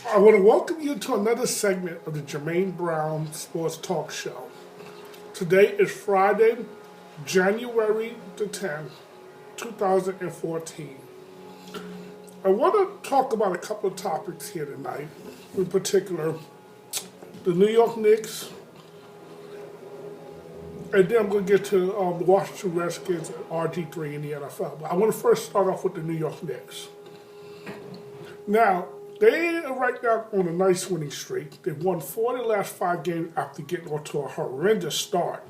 I want to welcome you to another segment of the Jermaine Brown Sports Talk Show. Today is Friday, January the 10th, 2014. I want to talk about a couple of topics here tonight. In particular, the New York Knicks, and then I'm going to get to the Washington Redskins and RG3 in the NFL. But I want to first start off with the New York Knicks. Now, they are right now on a nice winning streak. They've won 4 of the last 5 games after getting off to a horrendous start.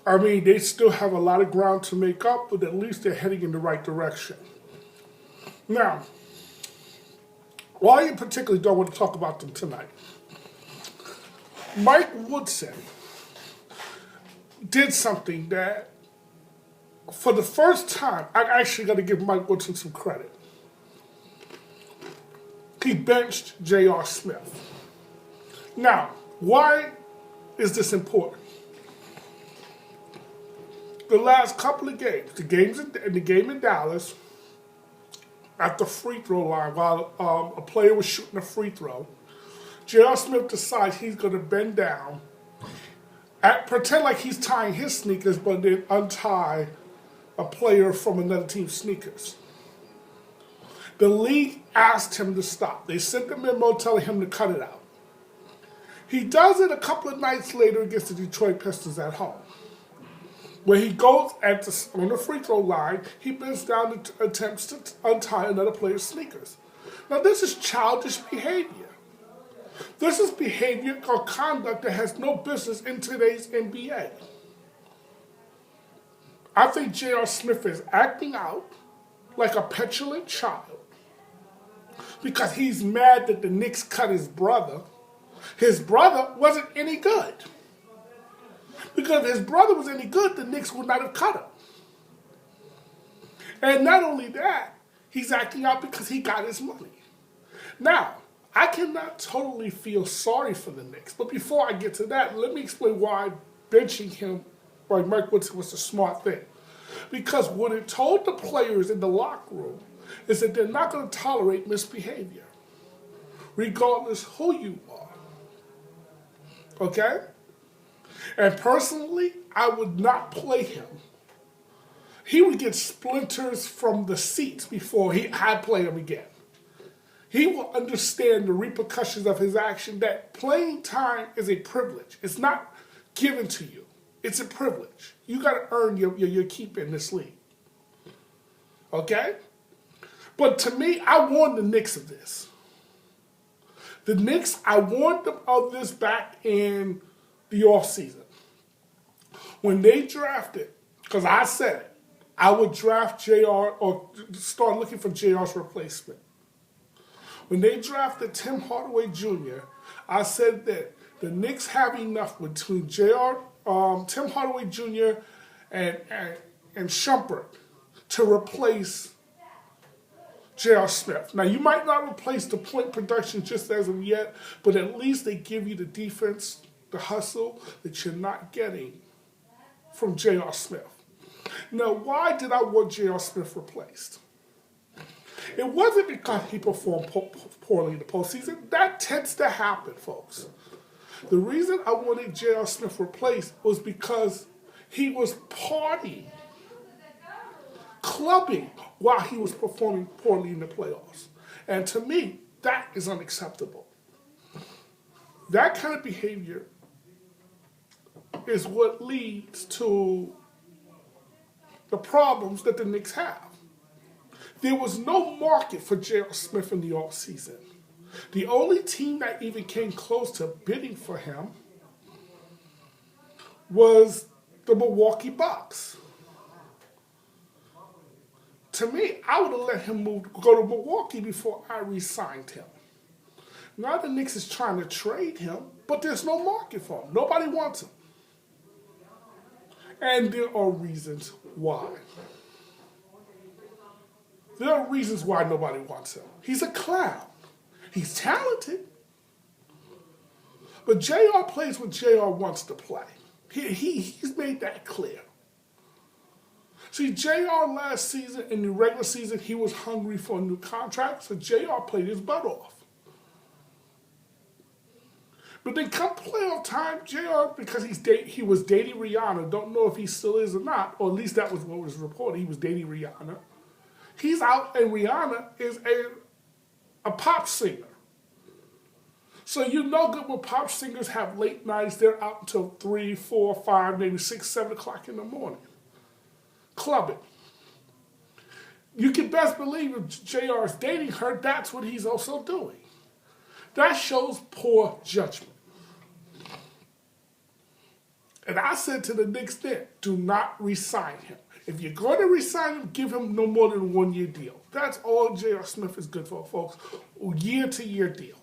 I mean, they still have a lot of ground to make up, but at least they're heading in the right direction. Now, why in particular don't want to talk about them tonight? Mike Woodson did something that, for the first time, I actually got to give Mike Woodson some credit. He benched J.R. Smith. Now, why is this important? The last couple of games, the game in Dallas, at the free throw line, while a player was shooting a free throw, J.R. Smith decides he's going to bend down, pretend like he's tying his sneakers, but then untie a player from another team's sneakers. The league asked him to stop. They sent a memo telling him to cut it out. He does it a couple of nights later against the Detroit Pistons at home. When he goes on the free throw line, he bends down and attempts to untie another player's sneakers. Now, this is childish behavior. This is behavior or conduct that has no business in today's NBA. I think J.R. Smith is acting out like a petulant child because he's mad that the Knicks cut his brother. His brother wasn't any good. Because if his brother was any good, the Knicks would not have cut him. And not only that, he's acting out because he got his money. Now, I cannot totally feel sorry for the Knicks, but before I get to that, let me explain why benching him by Mike Woodson was a smart thing. Because what it told the players in the locker room is that they're not going to tolerate misbehavior, regardless who you are. Okay? And personally, I would not play him. He would get splinters from the seats before I'd play him again. He will understand the repercussions of his action, that playing time is a privilege. It's not given to you. It's a privilege. You got to earn your keep in this league. Okay? But to me, I warned the Knicks of this. The Knicks, I warned them of this back in the offseason. When they drafted, because I said it, I would draft JR or start looking for JR's replacement. When they drafted Tim Hardaway Jr., I said that the Knicks have enough between Tim Hardaway Jr. and Shumpert to replace J.R. Smith. Now, you might not replace the point production just as of yet, but at least they give you the defense, the hustle that you're not getting from J.R. Smith. Now, why did I want J.R. Smith replaced? It wasn't because he performed poorly in the postseason. That tends to happen, folks. The reason I wanted J.R. Smith replaced was because he was partying, clubbing, while he was performing poorly in the playoffs. And to me, that is unacceptable. That kind of behavior is what leads to the problems that the Knicks have. There was no market for J.R. Smith in the offseason. The only team that even came close to bidding for him was the Milwaukee Bucks. To me, I would have let him go to Milwaukee before I re-signed him. Now the Knicks is trying to trade him, but there's no market for him. Nobody wants him. And there are reasons why. There are reasons why nobody wants him. He's a clown. He's talented. But JR plays what JR wants to play. He's made that clear. See, JR last season, in the regular season, he was hungry for a new contract, so JR played his butt off. But then come playoff time, JR, because he was dating Rihanna, don't know if he still is or not, or at least that was what was reported, he was dating Rihanna. He's out, and Rihanna is a pop singer. So you know good when pop singers have late nights, they're out until 3, 4, 5, maybe 6, 7 o'clock in the morning. Clubbing. You can best believe if JR is dating her, that's what he's also doing. That shows poor judgment. And I said to the Knicks then, do not re-sign him. If you're going to re-sign him, give him no more than a 1-year deal. That's all J.R. Smith is good for, folks. A year-to-year deal.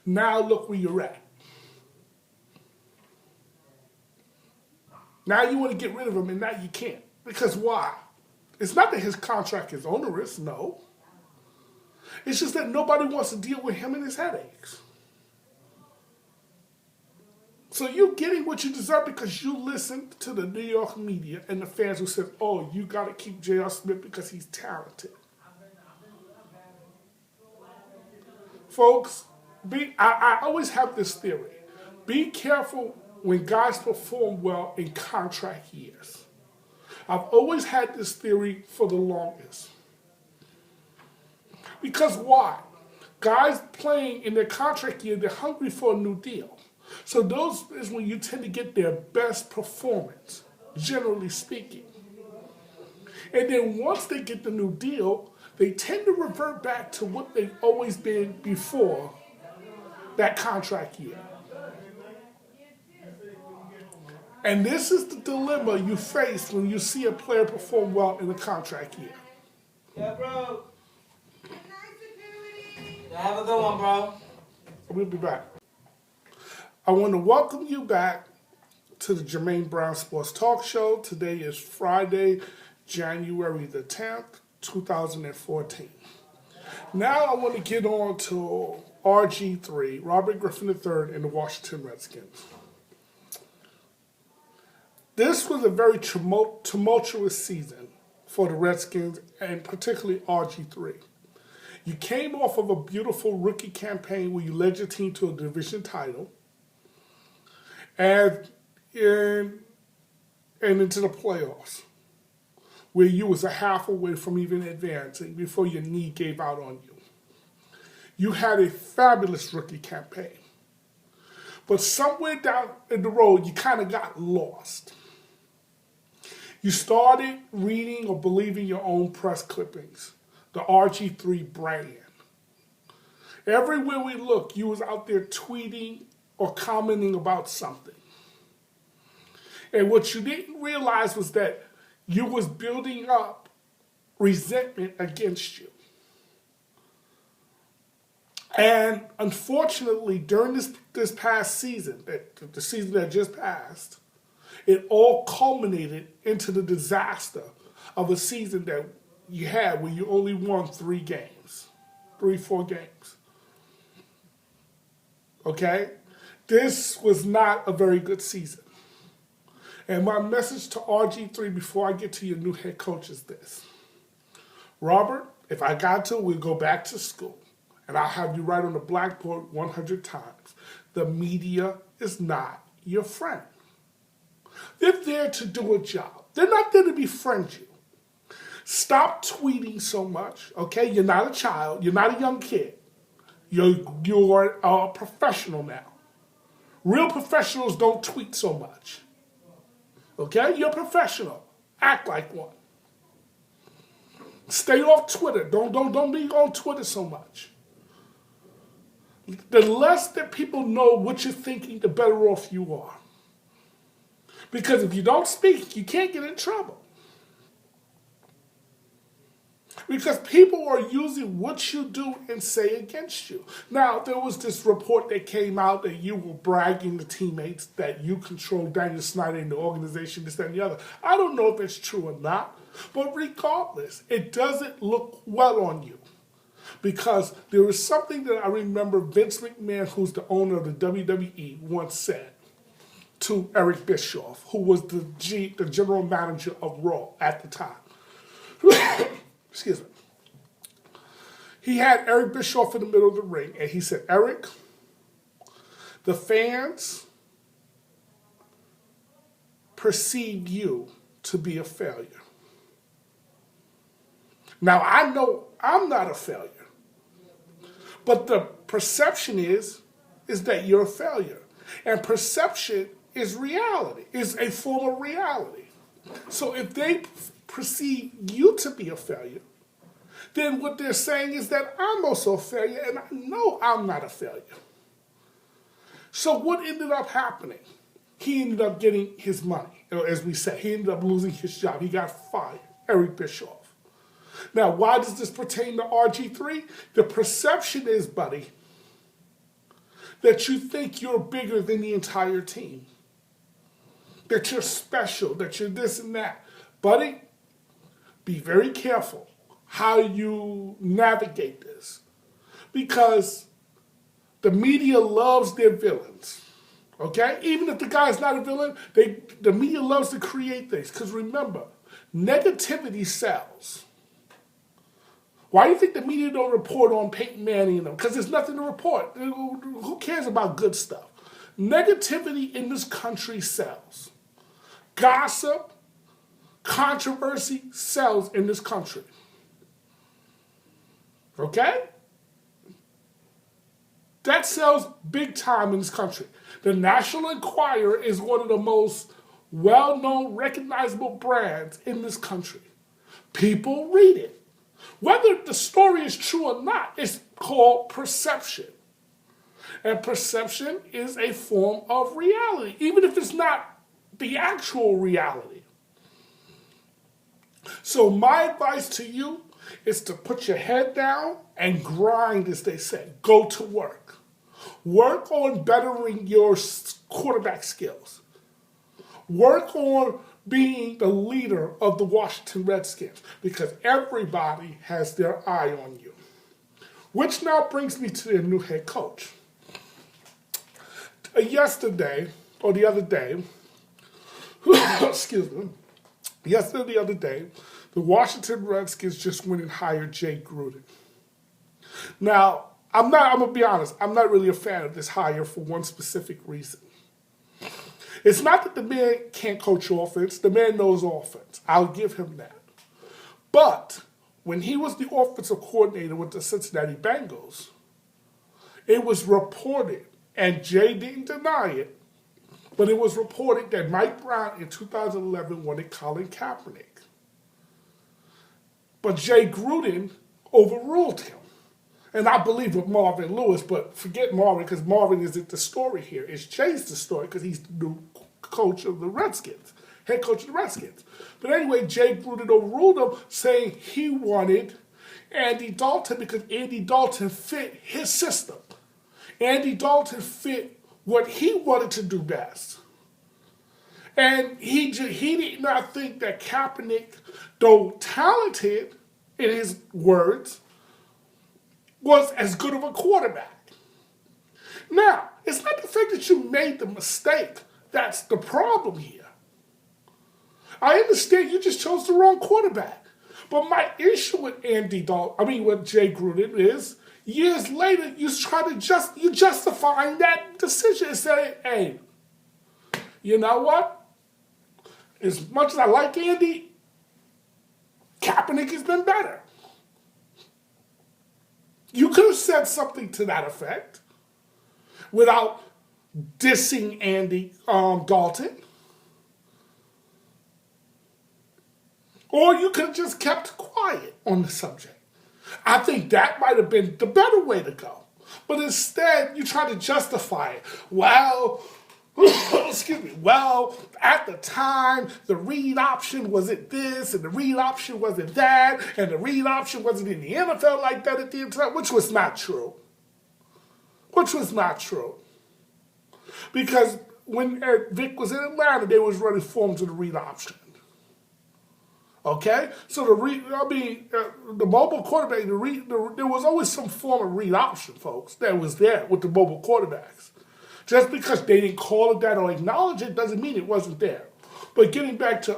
Now look where you're at. Now you want to get rid of him, and now you can't. Because why? It's not that his contract is onerous, no. It's just that nobody wants to deal with him and his headaches. So you're getting what you deserve because you listened to the New York media and the fans who said, oh, you got to keep J.R. Smith because he's talented. Folks, I always have this theory. Be careful when guys perform well in contract years. I've always had this theory for the longest. Because why? Guys playing in their contract year, they're hungry for a new deal. So those is when you tend to get their best performance, generally speaking. And then once they get the new deal, they tend to revert back to what they've always been before that contract year. And this is the dilemma you face when you see a player perform well in the contract year. Yeah, bro. Have a good one, bro. We'll be back. I want to welcome you back to the Jermaine Brown Sports Talk Show. Today is Friday, January the 10th, 2014. Now I want to get on to RG3, Robert Griffin III, and the Washington Redskins. This was a very tumultuous season for the Redskins, and particularly RG3. You came off of a beautiful rookie campaign where you led your team to a division title and into the playoffs, where you was a half away from even advancing before your knee gave out on you. You had a fabulous rookie campaign. But somewhere down in the road, you kind of got lost. You started reading or believing your own press clippings, the RG3 brand. Everywhere we look, you was out there tweeting or commenting about something. And what you didn't realize was that you was building up resentment against you. And unfortunately, during this past season, the season that just passed, it all culminated into the disaster of a season that you had where you only won 4 games. Okay? This was not a very good season. And my message to RG3 before I get to your new head coach is this. Robert, if I got to, we'll go back to school. And I'll have you write on the blackboard 100 times. The media is not your friend. They're there to do a job. They're not there to befriend you. Stop tweeting so much, okay? You're not a child. You're not a young kid. You're a professional now. Real professionals don't tweet so much. Okay? You're a professional. Act like one. Stay off Twitter. Don't be on Twitter so much. The less that people know what you're thinking, the better off you are. Because if you don't speak, you can't get in trouble. Because people are using what you do and say against you. Now, there was this report that came out that you were bragging to teammates that you control Daniel Snyder and the organization, this, that, and the other. I don't know if it's true or not, but regardless, it doesn't look well on you. Because there was something that I remember Vince McMahon, who's the owner of the WWE, once said to Eric Bischoff, who was the general manager of Raw at the time. Excuse me. He had Eric Bischoff in the middle of the ring, and he said, Eric, the fans perceive you to be a failure. Now, I know I'm not a failure, but the perception is that you're a failure. And perception is reality, is a form of reality. So if they perceive you to be a failure, then what they're saying is that I'm also a failure, and I know I'm not a failure. So what ended up happening? He ended up getting his money, as we said. He ended up losing his job. He got fired, Eric Bischoff. Now, why does this pertain to RG3? The perception is, buddy, that you think you're bigger than the entire team. That you're special, that you're this and that. Buddy, be very careful how you navigate this. Because the media loves their villains. Okay? Even if the guy's not a villain, the media loves to create things. Because remember, negativity sells. Why do you think the media don't report on Peyton Manning and them? Because there's nothing to report. Who cares about good stuff? Negativity in this country sells. Gossip, controversy sells in this country. Okay? That sells big time in this country. The National Enquirer is one of the most well-known, recognizable brands in this country. People read it. Whether the story is true or not, it's called perception. And perception is a form of reality, even if it's not the actual reality. So my advice to you is to put your head down and grind, as they say. Go to work. Work on bettering your quarterback skills. Work on being the leader of the Washington Redskins, because everybody has their eye on you. Which now brings me to their new head coach. Yesterday, or the other day, excuse me, the other day, the Washington Redskins just went and hired Jay Gruden. Now, I'm going to be honest, I'm not really a fan of this hire for one specific reason. It's not that the man can't coach offense. The man knows offense. I'll give him that. But when he was the offensive coordinator with the Cincinnati Bengals, it was reported, and Jay didn't deny it, but it was reported that Mike Brown in 2011 wanted Colin Kaepernick. But Jay Gruden overruled him. And I believe with Marvin Lewis, but forget Marvin, because Marvin isn't the story here. It's Jay's the story, because he's the new coach of the Redskins, head coach of the Redskins. But anyway, Jay Gruden overruled him, saying he wanted Andy Dalton because Andy Dalton fit his system. Andy Dalton fit what he wanted to do best. And he did not think that Kaepernick, though talented in his words, was as good of a quarterback. Now, it's not the fact that you made the mistake that's the problem here. I understand you just chose the wrong quarterback. But my issue with with Jay Gruden is, years later, you justifying that decision and saying, hey, you know what? As much as I like Andy, Kaepernick has been better. You could have said something to that effect without dissing Andy Dalton. Or you could have just kept quiet on the subject. I think that might have been the better way to go. But instead, you try to justify it. Well, at the time, the read option wasn't this, and the read option wasn't that, and the read option wasn't in the NFL like that at the time, which was not true. Because when Vic was in Atlanta, they was running forms of the read option. Okay? So the mobile quarterback, there was always some form of read option, folks, that was there with the mobile quarterbacks. Just because they didn't call it that or acknowledge it doesn't mean it wasn't there. But getting back to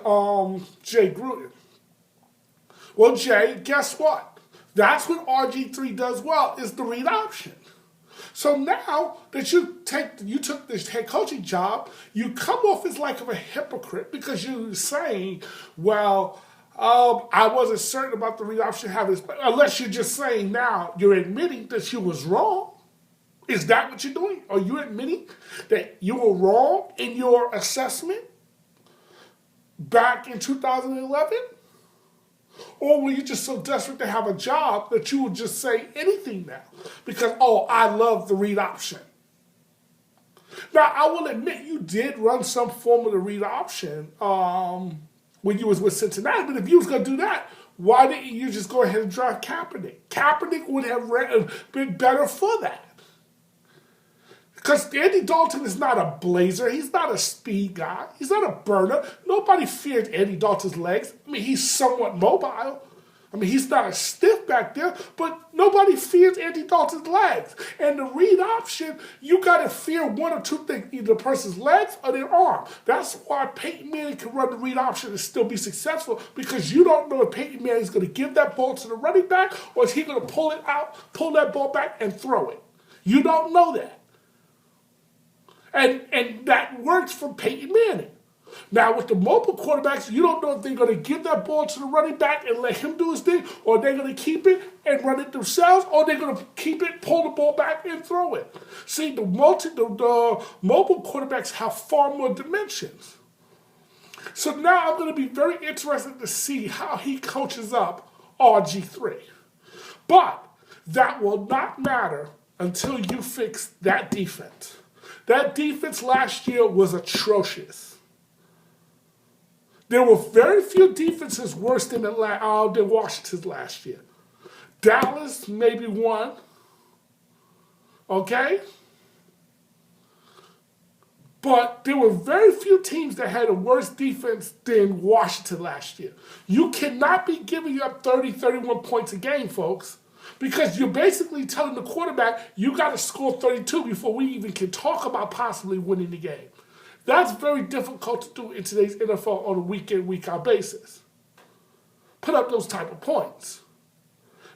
Jay Gruden, Well, Jay, guess what? That's what RG3 does well, is the read option. So now that you took this head coaching job, you come off as like of a hypocrite because you're saying, well, I wasn't certain about the read option having, unless you're just saying now you're admitting that you was wrong. Is that what you're doing? Are you admitting that you were wrong in your assessment back in 2011? Or were you just so desperate to have a job that you would just say anything now? Because, I love the read option. Now, I will admit you did run some form of the read option when you was with Cincinnati. But if you was going to do that, why didn't you just go ahead and draft Kaepernick? Kaepernick would have been better for that. Because Andy Dalton is not a blazer. He's not a speed guy. He's not a burner. Nobody feared Andy Dalton's legs. I mean, he's somewhat mobile. I mean, he's not a stiff back there, but nobody fears Andy Dalton's legs. And the read option, you got to fear one or two things, either the person's legs or their arm. That's why Peyton Manning can run the read option and still be successful, because you don't know if Peyton Manning is going to give that ball to the running back or is he going to pull that ball back and throw it. You don't know that. And that works for Peyton Manning. Now, with the mobile quarterbacks, you don't know if they're going to give that ball to the running back and let him do his thing, or they're going to keep it and run it themselves, or they're going to keep it, pull the ball back, and throw it. See, the mobile quarterbacks have far more dimensions. So now I'm going to be very interested to see how he coaches up RG3. But that will not matter until you fix that defense. That defense last year was atrocious. There were very few defenses worse than Washington's last year. Dallas, maybe one. Okay? But there were very few teams that had a worse defense than Washington last year. You cannot be giving up 30, 31 points a game, folks. Because you're basically telling the quarterback, you got to score 32 before we even can talk about possibly winning the game. That's very difficult to do in today's NFL on a week-in, week-out basis. Put up those type of points.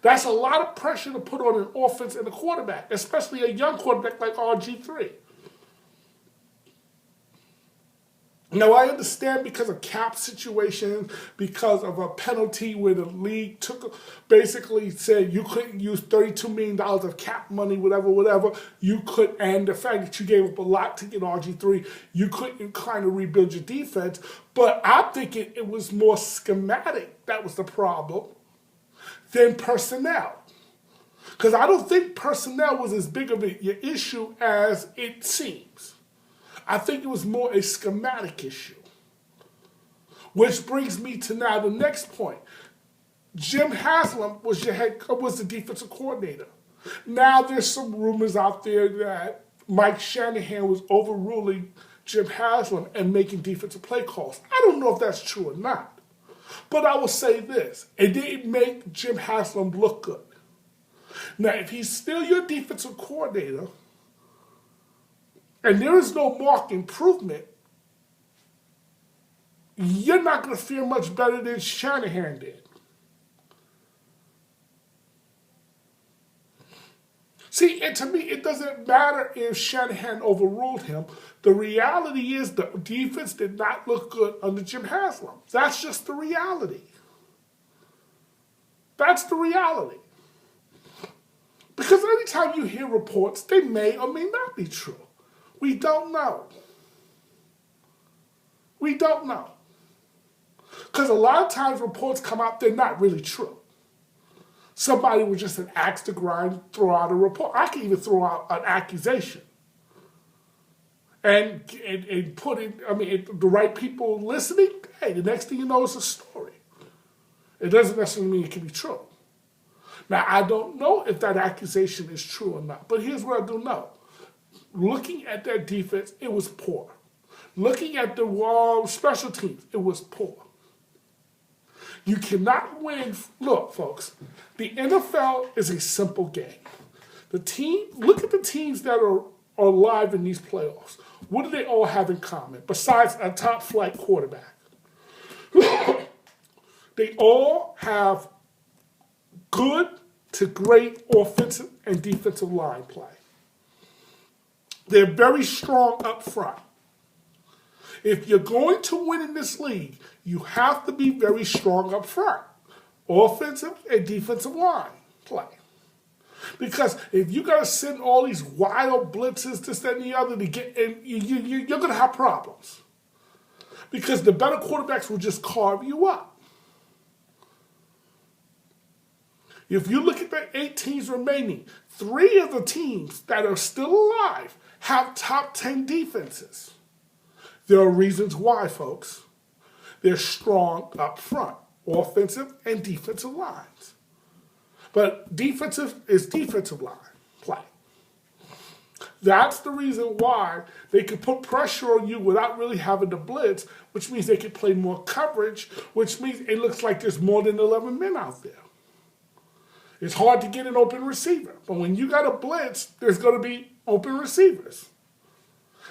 That's a lot of pressure to put on an offense and a quarterback, especially a young quarterback like RG3. Now, I understand because of cap situations, because of a penalty where the league basically said you couldn't use $32 million of cap money, whatever, you could, and the fact that you gave up a lot to get RG3, you couldn't kind of rebuild your defense. But I'm thinking it was more schematic that was the problem than personnel. Because I don't think personnel was as big of an issue as it seems. I think it was more a schematic issue. Which brings me to now the next point. Jim Haslam was the defensive coordinator. Now there's some rumors out there that Mike Shanahan was overruling Jim Haslam and making defensive play calls. I don't know if that's true or not. But I will say this. It didn't make Jim Haslam look good. Now, if he's still your defensive coordinator, and there is no marked improvement, you're not going to feel much better than Shanahan did. See, and to me, it doesn't matter if Shanahan overruled him. The reality is the defense did not look good under Jim Haslam. That's just the reality. That's the reality. Because anytime you hear reports, they may or may not be true. We don't know. We don't know. Because a lot of times reports come out, they're not really true. Somebody with just an axe to grind, throw out a report. I can even throw out an accusation. And put in, the right people listening, hey, the next thing you know is a story. It doesn't necessarily mean it can be true. Now, I don't know if that accusation is true or not, but here's what I do know. Looking at that defense, it was poor. Looking at the special teams, it was poor. You cannot win. Look, folks, the NFL is a simple game. Look at the teams that are alive in these playoffs. What do they all have in common besides a top flight quarterback? They all have good to great offensive and defensive line play. They're very strong up front. If you're going to win in this league, you have to be very strong up front. Offensive and defensive line play. Because if you got to send all these wild blitzes, this, that, and the other to get in, you're going to have problems. Because the better quarterbacks will just carve you up. If you look at the 8 teams remaining, 3 of the teams that are still alive have top 10 defenses. There are reasons why, folks. They're strong up front, offensive and defensive lines. But defensive is defensive line play. That's the reason why they can put pressure on you without really having to blitz, which means they can play more coverage, which means it looks like there's more than 11 men out there. It's hard to get an open receiver, but when you got a blitz, there's going to be open receivers.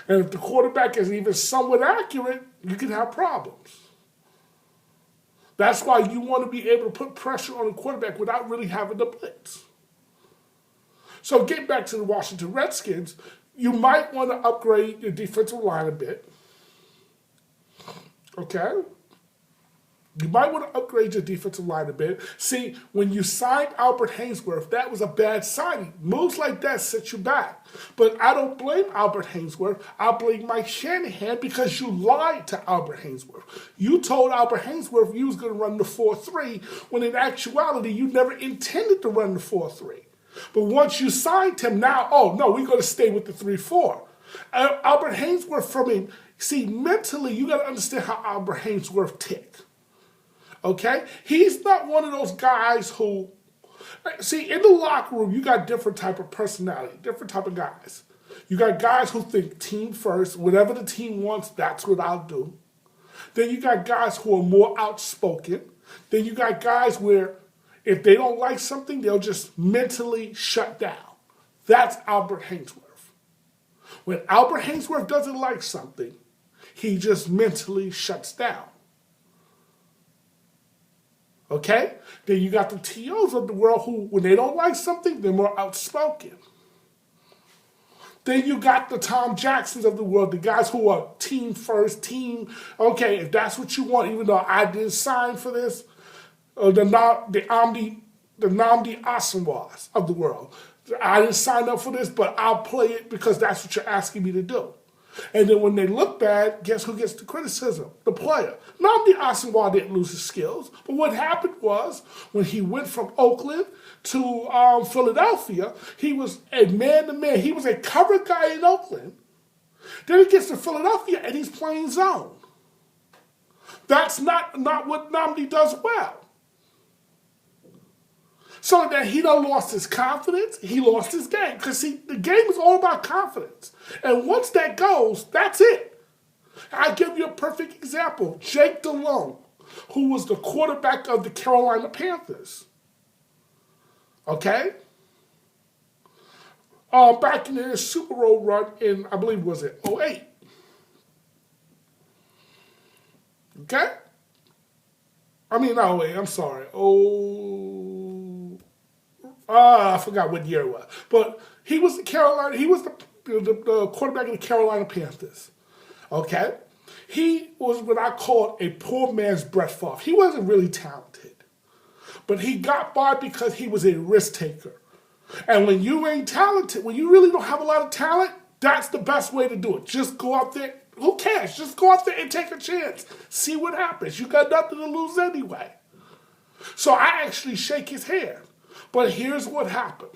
And if the quarterback is even somewhat accurate, you can have problems. That's why you want to be able to put pressure on the quarterback without really having to blitz. So getting back to the Washington Redskins, you might want to upgrade your defensive line a bit. Okay? You might want to upgrade your defensive line a bit. See, when you signed Albert Haynesworth, that was a bad signing. Moves like that set you back. But I don't blame Albert Haynesworth. I blame Mike Shanahan because you lied to Albert Haynesworth. You told Albert Haynesworth you was going to run the 4-3 when in actuality you never intended to run the 4-3. But once you signed him, now, oh, no, we're going to stay with the 3-4. Albert Haynesworth, see, mentally, you got to understand how Albert Haynesworth ticked. Okay? He's not one of those guys who, see, in the locker room, you got different type of personality, different type of guys. You got guys who think team first, whatever the team wants, that's what I'll do. Then you got guys who are more outspoken. Then you got guys where if they don't like something, they'll just mentally shut down. That's Albert Haynesworth. When Albert Haynesworth doesn't like something, he just mentally shuts down. Okay? Then you got the TOs of the world who, when they don't like something, they're more outspoken. Then you got the Tom Jacksons of the world, the guys who are team first, team, okay, if that's what you want, even though I didn't sign for this, the Nnamdi Asomugha of the world. I didn't sign up for this, but I'll play it because that's what you're asking me to do. And then when they look bad, guess who gets the criticism? The player. Nnamdi Asomugha didn't lose his skills, but what happened was when he went from Oakland to Philadelphia, he was a man-to-man. He was a cover guy in Oakland. Then he gets to Philadelphia and he's playing zone. That's not what Nnamdi does well. So that he done lost his confidence, he lost his game. Because, see, the game is all about confidence. And once that goes, that's it. I'll give you a perfect example. Jake Delhomme, who was the quarterback of the Carolina Panthers. Okay? Back in their Super Bowl run in, I believe, was it 2008? Okay? I mean, not 2008, I'm sorry. I forgot what year it was. But he was the quarterback of the Carolina Panthers. Okay? He was what I called a poor man's Brett Favre. He wasn't really talented. But he got by because he was a risk taker. And when you ain't talented, when you really don't have a lot of talent, that's the best way to do it. Just go out there. Who cares? Just go out there and take a chance. See what happens. You got nothing to lose anyway. So I actually shake his hand. But here's what happened.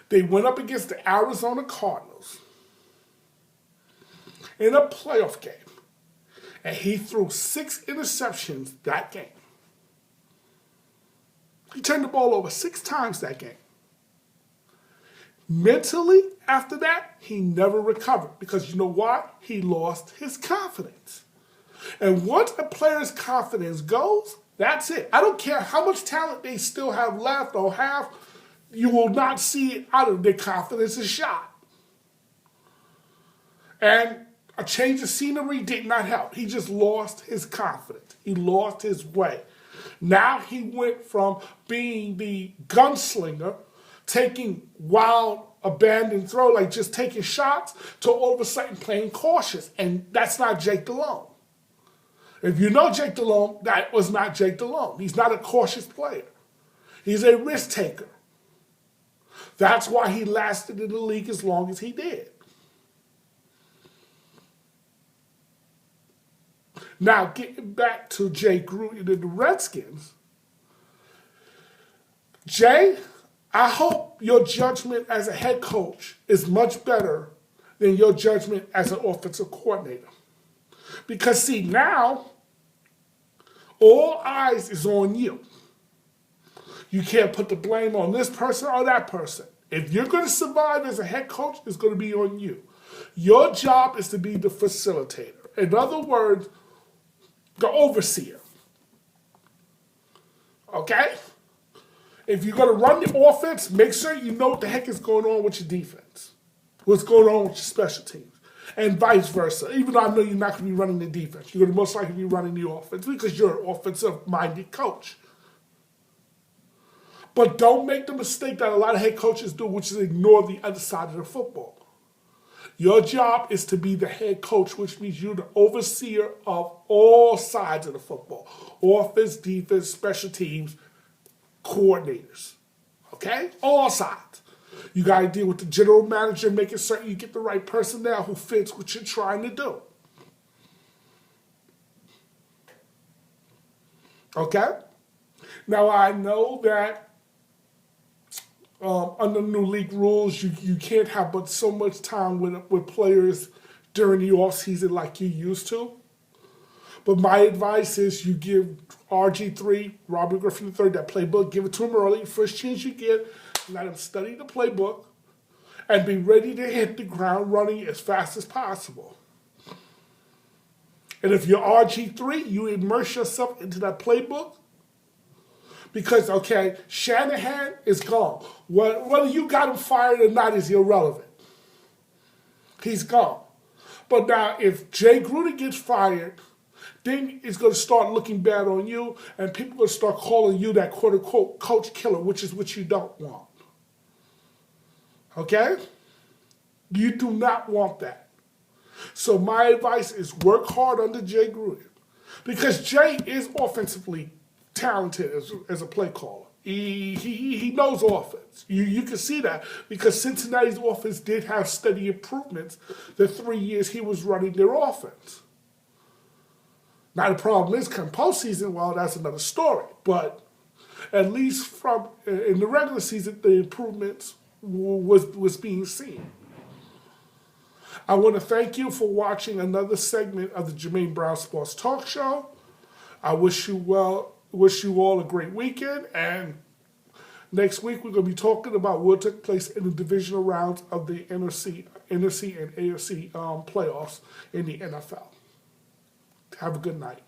They went up against the Arizona Cardinals in a playoff game. And he threw 6 interceptions that game. He turned the ball over 6 times that game. Mentally, after that, he never recovered. Because you know why? He lost his confidence. And once a player's confidence goes, that's it. I don't care how much talent they still have left or have, you will not see it out of their confidence is shot. And a change of scenery did not help. He just lost his confidence. He lost his way. Now he went from being the gunslinger, taking wild, abandoned throw, like just taking shots, to all of a sudden playing cautious. And that's not Jake Delhomme. If you know Jake Delhomme, that was not Jake Delhomme. He's not a cautious player. He's a risk taker. That's why he lasted in the league as long as he did. Now, getting back to Jay Gruden and the Redskins, Jay, I hope your judgment as a head coach is much better than your judgment as an offensive coordinator. Because, see, now, all eyes is on you. You can't put the blame on this person or that person. If you're going to survive as a head coach, it's going to be on you. Your job is to be the facilitator. In other words, the overseer. Okay? If you're going to run the offense, make sure you know what the heck is going on with your defense. What's going on with your special teams. And vice versa. Even though I know you're not going to be running the defense. You're going to most likely be running the offense because you're an offensive-minded coach. But don't make the mistake that a lot of head coaches do, which is ignore the other side of the football. Your job is to be the head coach, which means you're the overseer of all sides of the football. Offense, defense, special teams, coordinators. Okay? All sides. You got to deal with the general manager, making certain you get the right personnel who fits what you're trying to do. Okay? Now, I know that under new league rules, you can't have but so much time with players during the offseason like you used to. But my advice is you give RG3, Robert Griffin III, that playbook, give it to him early, first chance you get, let him study the playbook, and be ready to hit the ground running as fast as possible. And if you're RG3, you immerse yourself into that playbook. Because, okay, Shanahan is gone. Whether you got him fired or not is irrelevant. He's gone. But now, if Jay Gruden gets fired, then it's going to start looking bad on you, and people are going to start calling you that quote-unquote coach killer, which is what you don't want. Okay? You do not want that. So my advice is work hard under Jay Gruden. Because Jay is offensively talented as a play caller. He knows offense. You can see that because Cincinnati's offense did have steady improvements the 3 years he was running their offense. Now the problem is, come postseason, well, that's another story. But at least from in the regular season, the improvements was being seen. I want to thank you for watching another segment of the Jermaine Brown Sports Talk Show. I wish you all a great weekend, and next week we're going to be talking about what took place in the divisional rounds of the NFC and AFC playoffs in the NFL. Have a good night.